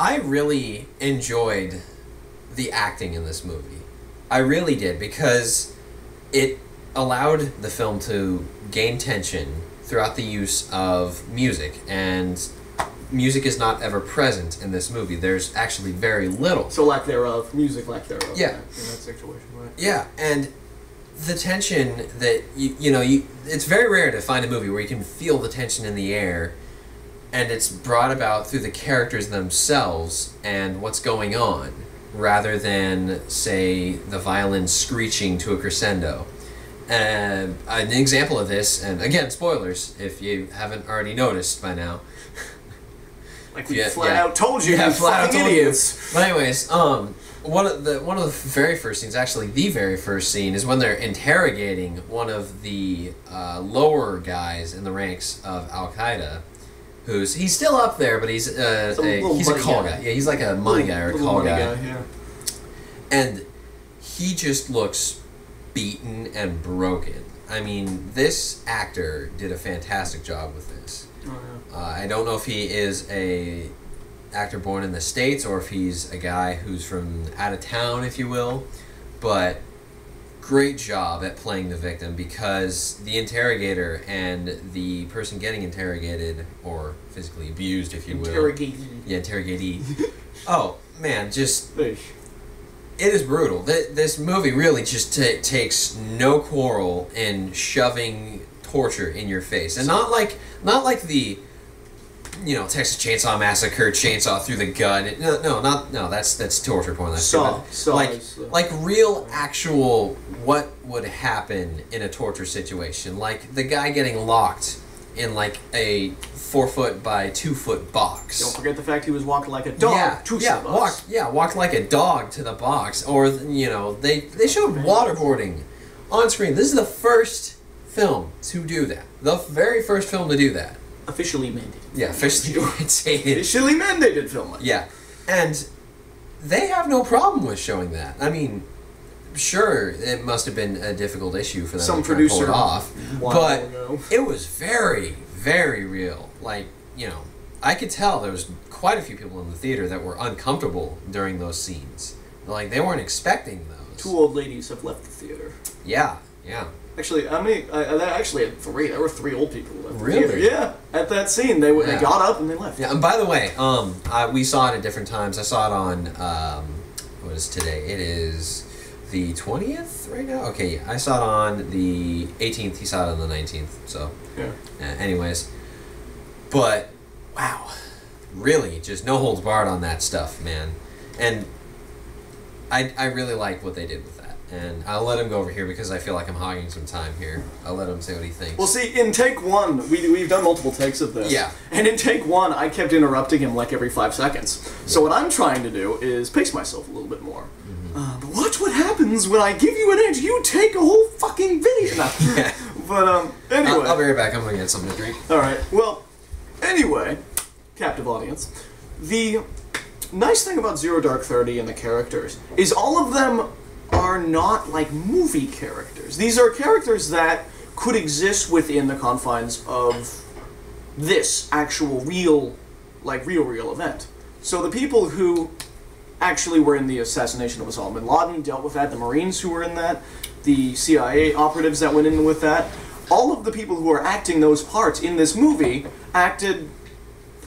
I really enjoyed the acting in this movie. I really did, because it allowed the film to gain tension throughout the use of music, and music is not ever present in this movie. There's actually very little. So lack thereof, music lack thereof. Yeah. In that situation, right? Yeah, and the tension that, it's very rare to find a movie where you can feel the tension in the air, and it's brought about through the characters themselves and what's going on, rather than, say, the violin screeching to a crescendo. An example of this, and again, spoilers, if you haven't already noticed by now. Like we flat out told you, yeah, you flat out fucking told idiots. You. But anyways, one of the very first scenes, actually the very first scene, is when they're interrogating one of the lower guys in the ranks of Al-Qaeda. He's still up there, but he's a call guy. Yeah, he's like a money guy or a call guy. Yeah. And he just looks beaten and broken. I mean, this actor did a fantastic job with this. Oh, yeah. I don't know if he is a actor born in the States or if he's a guy who's from out of town, if you will, but great job at playing the victim, because the interrogator and the person getting interrogated, or physically abused, if you will. Interrogatee. Yeah, interrogatee. Oh, man, just... It is brutal. This movie really just takes no quarrel in shoving torture in your face. And not like the... Texas Chainsaw Massacre, chainsaw through the gut. No, that's torture porn. That's like real, actual, what would happen in a torture situation. Like the guy getting locked in like a 4-foot by 2-foot box. Don't forget the fact he was walking like a dog. Walked like a dog to the box. Or they showed waterboarding on screen. This is the first film to do that. The very first film to do that. Officially mandated. Yeah, officially mandated. Officially mandated film. Yeah, and they have no problem with showing that. I mean, sure, it must have been a difficult issue for them to try to pull it off, but it was very, very real. Like, I could tell there was quite a few people in the theater that were uncomfortable during those scenes. Like, they weren't expecting those. 2 old ladies have left the theater. Yeah. Actually, I actually had 3. There were 3 old people who left the theater. Yeah, at that scene, they got up and they left. Yeah, and by the way, we saw it at different times. I saw it on, what is today? It is the 20th right now? Okay, I saw it on the 18th, he saw it on the 19th, so. Yeah. Anyways. But, wow. Really, just no holds barred on that stuff, man. And I really like what they did with that. And I'll let him go over here because I feel like I'm hogging some time here. I'll let him say what he thinks. Well, see, in take 1, we've done multiple takes of this. Yeah. And in take 1, I kept interrupting him like every 5 seconds. So what I'm trying to do is pace myself a little bit more. But watch what happens when I give you an edge. You take a whole fucking video. No. Yeah. But, anyway. I'll be right back. I'm going to get something to drink. Alright. Well, anyway, captive audience. The nice thing about Zero Dark 30 and the characters is all of them are not like movie characters. These are characters that could exist within the confines of this actual real event. So the people who actually were in the assassination of Osama bin Laden dealt with that, the Marines who were in that, the CIA operatives that went in with that, all of the people who are acting those parts in this movie acted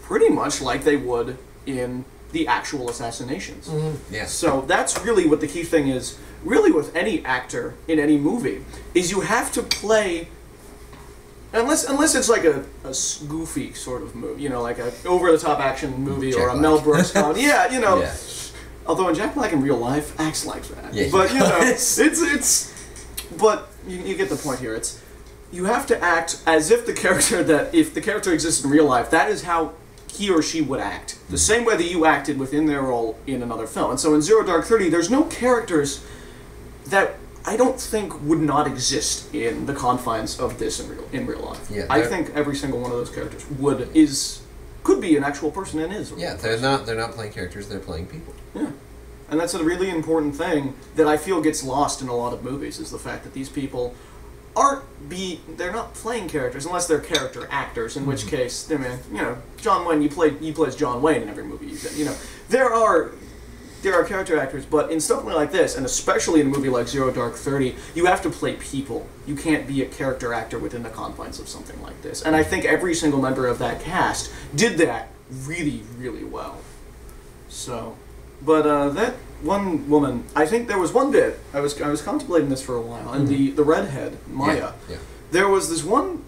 pretty much like they would in the actual assassinations. Yeah. So that's really what the key thing is, really with any actor in any movie, is you have to play, unless it's like a goofy sort of movie, like a over-the-top action movie or a Mel Brooks comedy. Yeah, Yeah. Although Jack Black in real life acts like that. Yeah, but, but you get the point here. You have to act as if the character exists in real life, that is how he or she would act. The same way that you acted within their role in another film. And so in Zero Dark 30, there's no characters that I don't think would not exist in the confines of this in real life. Yeah, I think every single one of those characters could be an actual person and is. Yeah, they're not playing characters, they're playing people. Yeah. And that's a really important thing that I feel gets lost in a lot of movies, is the fact that these people they're not playing characters unless they're character actors, in which case, I mean, you know, John Wayne, he plays John Wayne in every movie he's in. You know, there are character actors, but in something like this, and especially in a movie like Zero Dark 30, you have to play people. You can't be a character actor within the confines of something like this. And I think every single member of that cast did that really, really well. So, but that one woman, I think there was one bit, I was contemplating this for a while, and the redhead, Maya, there was this one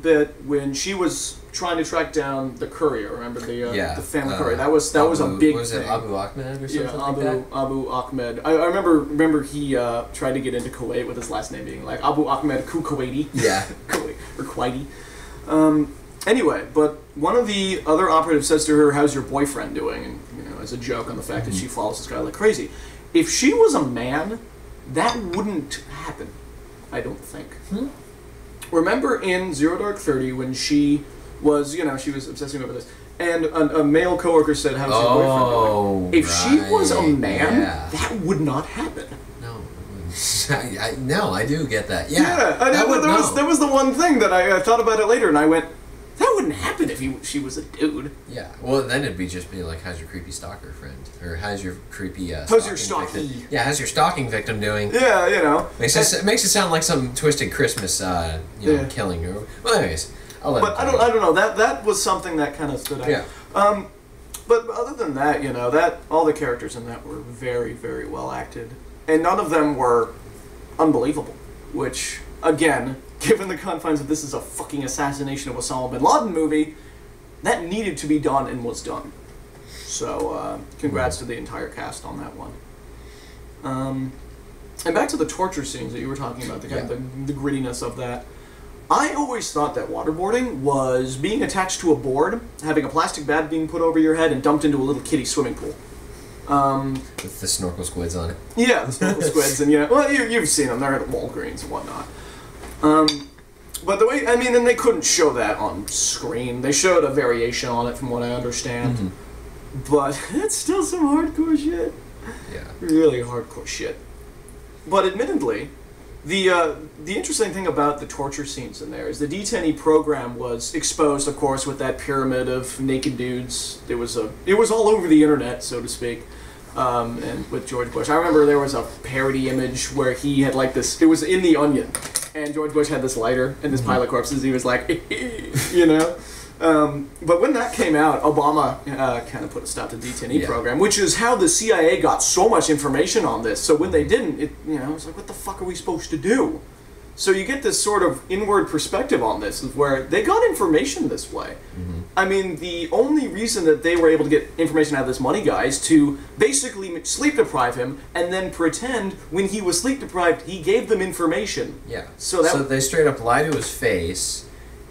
bit when she was trying to track down the courier. Remember the family courier? That was a big was thing. it Abu Ahmed or something like that? Abu Ahmed. I remember he tried to get into Kuwait with his last name being like Abu Ahmed Kuwaiti. Yeah. Kuwait or Kuwaiti. Anyway, but one of the other operatives says to her, "How's your boyfriend doing?" And you know, as a joke on the fact that she follows this guy like crazy. If she was a man, that wouldn't happen. I don't think. Remember in Zero Dark 30 when she was, you know, she was obsessing over this, and a male coworker said, "How's your boyfriend doing?" If she was a man, that would not happen. No, I do get that. That was the one thing that I thought about it later, and I went, that wouldn't happen if she was a dude. Yeah, well, then it'd be just being like, how's your creepy stalker friend? Or how's your creepy how's your stalking victim? Yeah, how's your stalking victim doing? Yeah, you know. Makes it sound like some twisted Christmas, killing. Well, anyways, I'll let But I don't know. That was something that kind of stood out. Yeah. But other than that, you know, that all the characters in that were very, very well acted. And none of them were unbelievable, which, again, given the confines of this is a fucking assassination of Osama bin Laden movie, that needed to be done and was done. So, congrats to the entire cast on that one. And back to the torture scenes that you were talking about, the grittiness of that. I always thought that waterboarding was being attached to a board, having a plastic bag being put over your head and dumped into a little kiddie swimming pool. With the snorkel squids on it. Yeah, the snorkel squids, and you've seen them. They're at Walgreens and whatnot. But the way, I mean, and they couldn't show that on screen. They showed a variation on it, from what I understand. But it's still some hardcore shit. Yeah. Really hardcore shit. But admittedly, the interesting thing about the torture scenes in there is the D10E program was exposed, of course, with that pyramid of naked dudes. It was all over the internet, so to speak. And with George Bush, I remember there was a parody image where he had like this. It was in The Onion, and George Bush had this lighter and this pile of corpses. He was like, you know. But when that came out, Obama kind of put a stop to the D10E program, which is how the CIA got so much information on this. So when they didn't, it was like, what the fuck are we supposed to do? So you get this sort of inward perspective on this, where they got information this way. I mean, the only reason that they were able to get information out of this money guy is to basically sleep deprive him, and then pretend when he was sleep deprived, he gave them information. Yeah. So they straight up lie to his face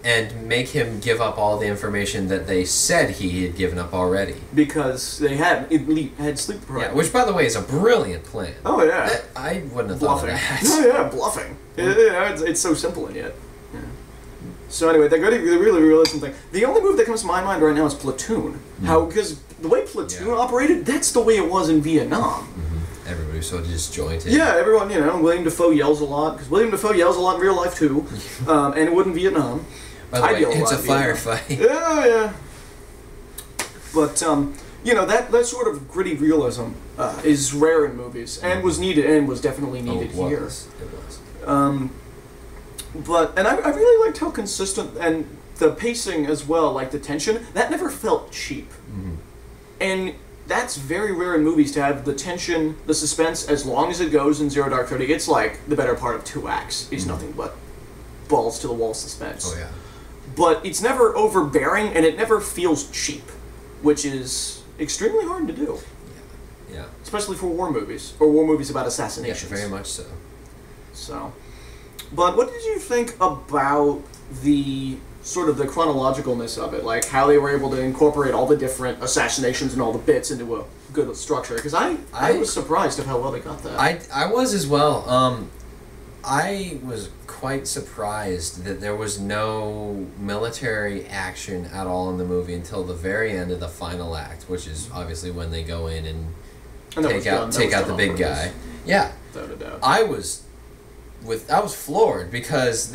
and make him give up all the information that they said he had given up already. Because they had sleep deprived. Yeah, which, by the way, is a brilliant plan. Oh, yeah. I wouldn't have thought of that. Oh, yeah, bluffing. It's so simple and yet. Yeah. So anyway, the really realism thing. The only movie that comes to my mind right now is Platoon. Because the way Platoon operated, that's the way it was in Vietnam. Everybody was so disjointed. Yeah, everyone, William Dafoe yells a lot, because William Dafoe yells a lot in real life too, and it would in Vietnam. By the way, it's a firefight. Yeah. But, that sort of gritty realism is rare in movies, and was needed, and was definitely needed here. It was. And I really liked how consistent, and the pacing as well, like the tension, that never felt cheap. And that's very rare in movies to have the tension, the suspense, as long as it goes in Zero Dark 30. It's like the better part of 2 acts. It's nothing but balls to the wall suspense. Oh, yeah. But it's never overbearing, and it never feels cheap, which is extremely hard to do. Yeah. Especially for war movies, or war movies about assassinations. Yeah, very much so. So, but what did you think about the sort of the chronologicalness of it, like how they were able to incorporate all the different assassinations and all the bits into a good structure? Because I was surprised of how well they got that. I was as well. I was quite surprised that there was no military action at all in the movie until the very end of the final act, which is obviously when they go in and take out the big guy. Yeah. Without a doubt. I was I was floored because